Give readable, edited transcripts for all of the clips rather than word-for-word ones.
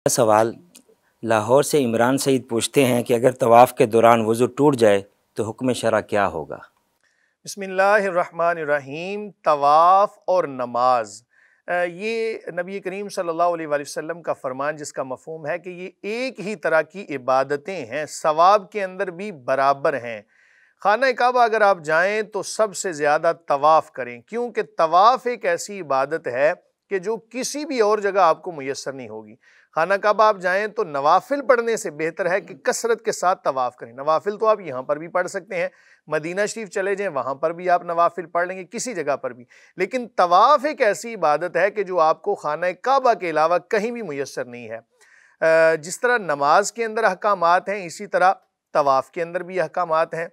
سوال لاہور سے عمران سعید پوچھتے ہیں کہ اگر طواف کے دوران وضو ٹوٹ جائے تو حکم شرع کیا ہوگا؟ بسم اللہ الرحمن الرحیم۔ طواف اور نماز، یہ نبی کریم صلی اللہ علیہ وآلہ وسلم کا فرمان، جس کا مفہوم ہے کہ یہ ایک ہی طرح کی عبادتیں ہیں، ثواب کے اندر بھی برابر ہیں۔ خانہ کعبہ اگر آپ جائیں تو سب سے زیادہ طواف کریں، کیونکہ طواف ایک ایسی عبادت ہے کہ جو کسی بھی اور جگہ آپ کو میسر نہیں ہوگی۔ خانہ کعبہ آپ جائیں تو نوافل پڑھنے سے بہتر ہے کہ کثرت کے ساتھ طواف کریں۔ نوافل تو آپ یہاں پر بھی پڑھ سکتے ہیں، مدینہ شریف چلے جائیں وہاں پر بھی آپ نوافل پڑھ لیں گے، کسی جگہ پر بھی، لیکن طواف ایک ایسی عبادت ہے کہ جو آپ کو خانہ کعبہ کے علاوہ کہیں بھی میسر نہیں ہے۔ جس طرح نماز کے اندر احکامات ہیں، اسی طرح طواف کے اندر بھی احکامات ہیں۔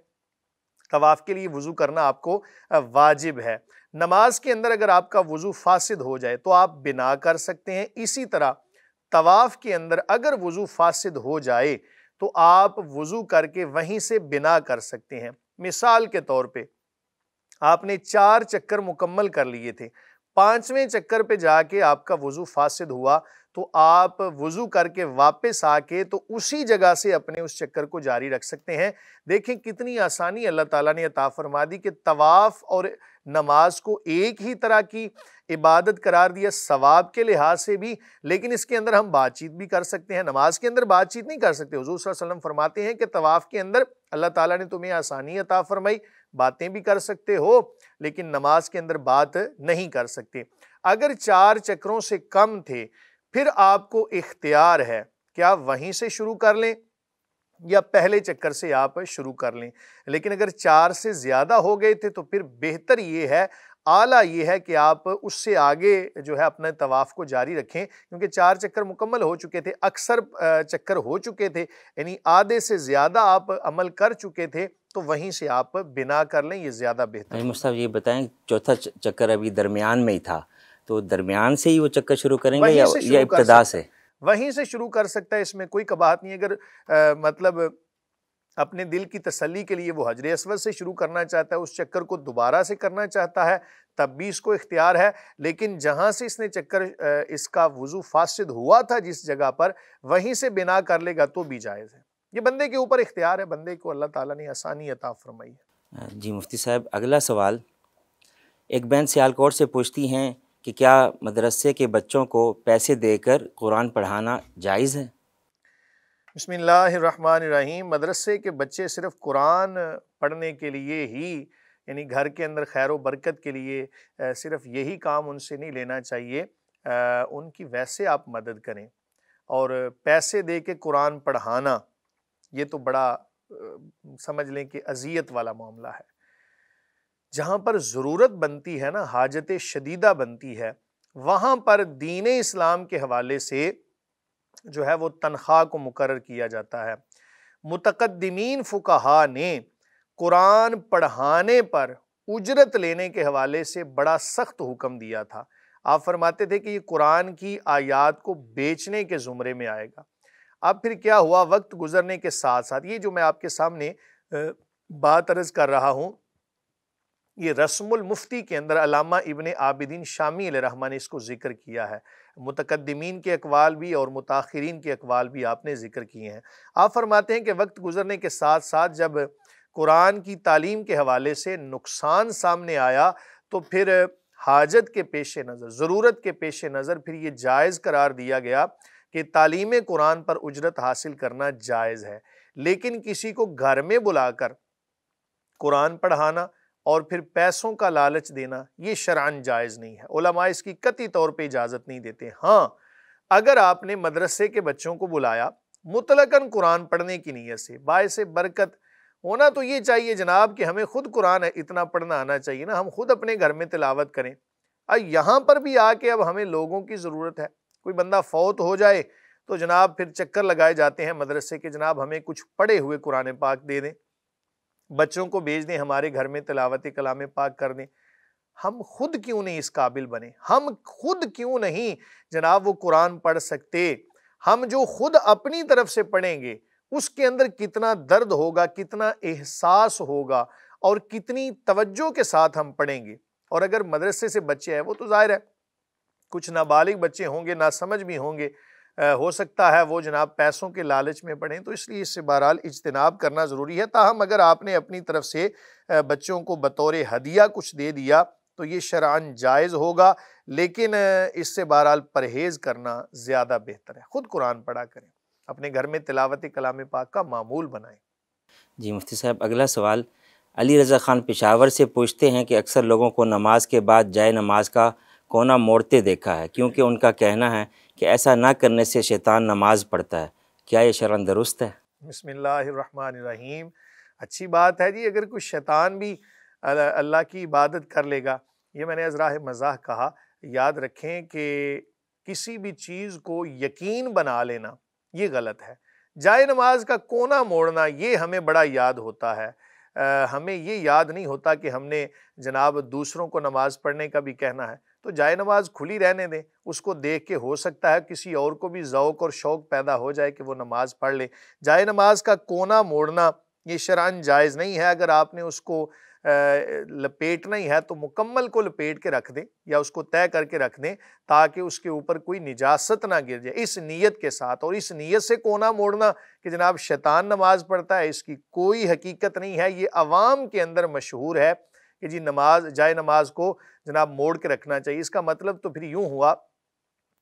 طواف کے لیے وضو کرنا آپ کو واجب ہے۔ نماز کے اندر اگر آپ کا وضو فاسد ہو جائے تو آپ بنا کر سکتے ہیں، اسی طرح طواف کے اندر اگر وضو فاسد ہو جائے تو آپ وضو کر کے وہیں سے بنا کر سکتے ہیں۔ مثال کے طور پہ آپ نے 4 چکر مکمل کر لیے تھے، 5ویں چکر پہ جا کے آپ کا وضو فاسد ہوا تو آپ وضو کر کے واپس آ کے تو اسی جگہ سے اپنے اس چکر کو جاری رکھ سکتے ہیں۔ دیکھیں کتنی آسانی اللہ تعالیٰ نے عطا فرما دی کہ طواف اور نماز کو ایک ہی طرح کی عبادت قرار دیا ثواب کے لحاظ سے بھی، لیکن اس کے اندر ہم بات چیت بھی کر سکتے ہیں۔ نماز کے اندر بات چیت نہیں کر سکتے۔ حضور صلی اللہ علیہ وسلم فرماتے ہیں کہ طواف کے اندر اللہ تعالیٰ نے تمہیں آسانی عطا فرمائی، باتیں بھی کر سکتے ہو، لیکن نماز کے اندر بات نہیں کر سکتے۔ اگر 4 چکروں سے کم تھے پھر آپ کو اختیار ہے کہ آپ وہیں سے شروع کر لیں یا پہلے چکر سے آپ شروع کر لیں، لیکن اگر 4 سے زیادہ ہو گئے تھے تو پھر بہتر یہ ہے، اعلیٰ یہ ہے کہ آپ اس سے آگے جو ہے اپنے طواف کو جاری رکھیں، کیونکہ 4 چکر مکمل ہو چکے تھے، اکثر چکر ہو چکے تھے، یعنی آدھے سے زیادہ آپ عمل کر چکے تھے، تو وہیں سے آپ بنا کر لیں، یہ زیادہ بہتر ہے۔ مصطفیٰ یہ بتائیں، چوتھا چکر ابھی درمیان میں ہی تھا، تو درمیان سے ہی وہ چکر شروع کریں گے یا ابتدا سے؟ وہیں سے شروع کر سکتا ہے، اس میں کوئی قباحت نہیں۔ اگر مطلب اپنے دل کی تسلی کے لیے وہ حجر اسود سے شروع کرنا چاہتا ہے، اس چکر کو دوبارہ سے کرنا چاہتا ہے، تب بھی اس کو اختیار ہے، لیکن جہاں سے اس نے چکر اس کا وضو فاسد ہوا تھا جس جگہ پر، وہیں سے بنا کر لے گا تو بھی جائز ہے۔ یہ بندے کے اوپر اختیار ہے، بندے کو اللہ تعالیٰ نے آسانی عطا فرمائی ہے۔ جی مفتی صاحب، اگلا سوال ایک بہن سیالکوٹ سے پوچھتی ہیں کہ کیا مدرسے کے بچوں کو پیسے دے کر قرآن پڑھانا جائز ہے؟ بسم اللہ الرحمن الرحیم۔ مدرسے کے بچے صرف قرآن پڑھنے کے لیے ہی، یعنی گھر کے اندر خیر و برکت کے لیے صرف یہی کام ان سے نہیں لینا چاہیے، ان کی ویسے آپ مدد کریں، اور پیسے دے کے قرآن پڑھانا یہ تو بڑا سمجھ لیں کہ اذیت والا معاملہ ہے۔ جہاں پر ضرورت بنتی ہے نا، حاجت شدیدہ بنتی ہے، وہاں پر دین اسلام کے حوالے سے جو ہے وہ تنخواہ کو مقرر کیا جاتا ہے۔ متقدمین فقہا نے قرآن پڑھانے پر اجرت لینے کے حوالے سے بڑا سخت حکم دیا تھا۔ آپ فرماتے تھے کہ یہ قرآن کی آیات کو بیچنے کے زمرے میں آئے گا۔ اب پھر کیا ہوا، وقت گزرنے کے ساتھ ساتھ یہ جو میں آپ کے سامنے بات عرض کر رہا ہوں، یہ رسم المفتی کے اندر علامہ ابن عابدین شامی علیہ رحمہ نے اس کو ذکر کیا ہے۔ متقدمین کے اقوال بھی اور متاخرین کے اقوال بھی آپ نے ذکر کیے ہیں۔ آپ فرماتے ہیں کہ وقت گزرنے کے ساتھ ساتھ جب قرآن کی تعلیم کے حوالے سے نقصان سامنے آیا تو پھر حاجت کے پیش نظر، ضرورت کے پیش نظر پھر یہ جائز قرار دیا گیا کہ تعلیم قرآن پر اجرت حاصل کرنا جائز ہے، لیکن کسی کو گھر میں بلا کر قرآن پڑھانا اور پھر پیسوں کا لالچ دینا یہ شرعاً جائز نہیں ہے۔ علماء اس کی قطعی طور پہ اجازت نہیں دیتے۔ ہاں، اگر آپ نے مدرسے کے بچوں کو بلایا مطلقاً قرآن پڑھنے کی نیت سے، باعث برکت ہونا تو یہ چاہیے جناب کہ ہمیں خود قرآن اتنا پڑھنا آنا چاہیے نا، ہم خود اپنے گھر میں تلاوت کریں۔ یہاں پر بھی آ کے اب ہمیں لوگوں کی ضرورت ہے، کوئی بندہ فوت ہو جائے تو جناب پھر چکر لگائے جاتے ہیں مدرسے کے، جناب ہمیں کچھ پڑھے ہوئے قرآن پاک دے دیں، بچوں کو بھیج دیں ہمارے گھر میں تلاوت کلام پاک کر دیں۔ ہم خود کیوں نہیں اس قابل بنے؟ ہم خود کیوں نہیں جناب وہ قرآن پڑھ سکتے؟ ہم جو خود اپنی طرف سے پڑھیں گے اس کے اندر کتنا درد ہوگا، کتنا احساس ہوگا، اور کتنی توجہ کے ساتھ ہم پڑھیں گے۔ اور اگر مدرسے سے بچے ہیں وہ تو ظاہر ہے کچھ نابالغ بچے ہوں گے، ناسمجھ بھی ہوں گے، ہو سکتا ہے وہ جناب پیسوں کے لالچ میں پڑیں، تو اس لیے اس سے بہرحال اجتناب کرنا ضروری ہے۔ تاہم اگر آپ نے اپنی طرف سے بچوں کو بطور ہدیہ کچھ دے دیا تو یہ شرعاً جائز ہوگا، لیکن اس سے بہرحال پرہیز کرنا زیادہ بہتر ہے۔ خود قرآن پڑھا کریں، اپنے گھر میں تلاوت کلام پاک کا معمول بنائیں۔ جی مفتی صاحب، اگلا سوال علی رضا خان پشاور سے پوچھتے ہیں کہ اکثر لوگوں کو نماز کے بعد جائے نماز کا کونا موڑتے دیکھا ہے، کیونکہ ان کا کہنا ہے کہ ایسا نہ کرنے سے شیطان نماز پڑھتا ہے، کیا یہ شرعاً درست ہے؟ بسم اللہ الرحمن الرحیم۔ اچھی بات ہے جی، اگر کوئی شیطان بھی اللہ کی عبادت کر لے گا، یہ میں نے از راہ مزاح کہا۔ یاد رکھیں کہ کسی بھی چیز کو یقین بنا لینا یہ غلط ہے۔ جائے نماز کا کونا موڑنا یہ ہمیں بڑا یاد ہوتا ہے، ہمیں یہ یاد نہیں ہوتا کہ ہم نے جناب دوسروں کو نماز پڑھنے کا بھی کہنا ہے۔ تو جائے نماز کھلی رہنے دیں، اس کو دیکھ کے ہو سکتا ہے کسی اور کو بھی ذوق اور شوق پیدا ہو جائے کہ وہ نماز پڑھ لے۔ جائے نماز کا کونا موڑنا یہ شرعاً جائز نہیں ہے۔ اگر آپ نے اس کو لپیٹنا ہی ہے تو مکمل کو لپیٹ کے رکھ دیں یا اس کو طے کر کے رکھ دیں تاکہ اس کے اوپر کوئی نجاست نہ گر جائے، اس نیت کے ساتھ۔ اور اس نیت سے کونا موڑنا کہ جناب شیطان نماز پڑھتا ہے، اس کی کوئی حقیقت نہیں ہے۔ یہ عوام کے اندر مشہور ہے کہ جی جائے نماز کو جناب موڑ کے رکھنا چاہیے۔ اس کا مطلب تو پھر یوں ہوا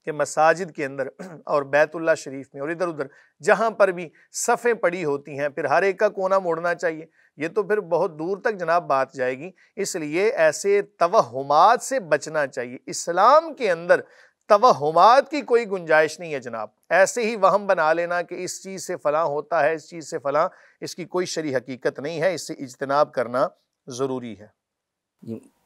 کہ مساجد کے اندر اور بیت اللہ شریف میں اور ادھر ادھر جہاں پر بھی صفیں پڑی ہوتی ہیں پھر ہر ایک کا کونا موڑنا چاہیے، یہ تو پھر بہت دور تک جناب بات جائے گی۔ اس لیے ایسے توہمات سے بچنا چاہیے۔ اسلام کے اندر توہمات کی کوئی گنجائش نہیں ہے جناب۔ ایسے ہی وہم بنا لینا کہ اس چیز سے فلاں ہوتا ہے، اس چیز سے فلاں، اس کی کوئی شرعی حقیقت نہیں ہے، اس سے اجتناب کرنا ضروری ہے۔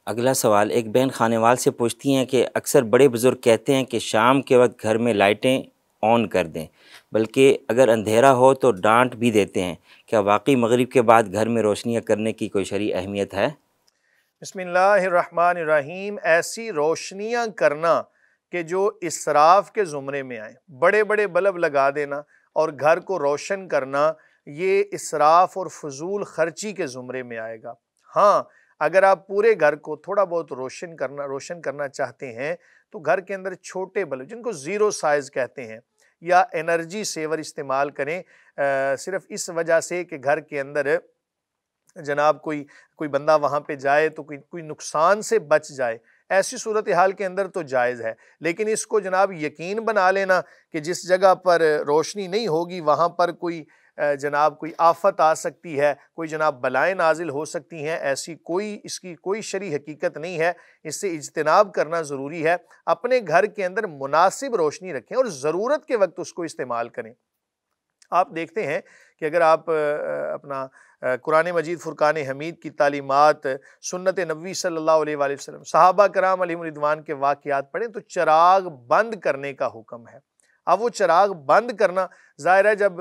اگلا سوال ایک بہن خانیوال سے پوچھتی ہیں کہ اکثر بڑے بزرگ کہتے ہیں کہ شام کے وقت گھر میں لائٹیں آن کر دیں، بلکہ اگر اندھیرا ہو تو ڈانٹ بھی دیتے ہیں، کیا واقعی مغرب کے بعد گھر میں روشنیاں کرنے کی کوئی شرعی اہمیت ہے؟ بسم اللہ الرحمن الرحیم۔ ایسی روشنیاں کرنا کہ جو اسراف کے زمرے میں آئیں، بڑے بڑے بلب لگا دینا اور گھر کو روشن کرنا، یہ اسراف اور فضول خرچی کے زمرے میں آئے گا۔ ہاں، اگر آپ پورے گھر کو تھوڑا بہت روشن کرنا چاہتے ہیں تو گھر کے اندر چھوٹے بلب جن کو زیرو سائز کہتے ہیں یا انرجی سیور استعمال کریں، صرف اس وجہ سے کہ گھر کے اندر جناب کوئی بندہ وہاں پہ جائے تو کوئی نقصان سے بچ جائے، ایسی صورتحال کے اندر تو جائز ہے۔ لیکن اس کو جناب یقین بنا لینا کہ جس جگہ پر روشنی نہیں ہوگی وہاں پر جناب کوئی آفت آ سکتی ہے، کوئی جناب بلائیں نازل ہو سکتی ہیں، اس کی کوئی شرعی حقیقت نہیں ہے۔ اس سے اجتناب کرنا ضروری ہے۔ اپنے گھر کے اندر مناسب روشنی رکھیں اور ضرورت کے وقت اس کو استعمال کریں۔ آپ دیکھتے ہیں کہ اگر آپ اپنا قرآن مجید فرقان حمید کی تعلیمات، سنت نبوی صلی اللہ علیہ وآلہ وسلم، صحابہ کرام علیہم رضوان کے واقعات پڑھیں تو چراغ بند کرنے کا حکم ہے۔ اب وہ چراغ بند کرنا ظاہر ہے جب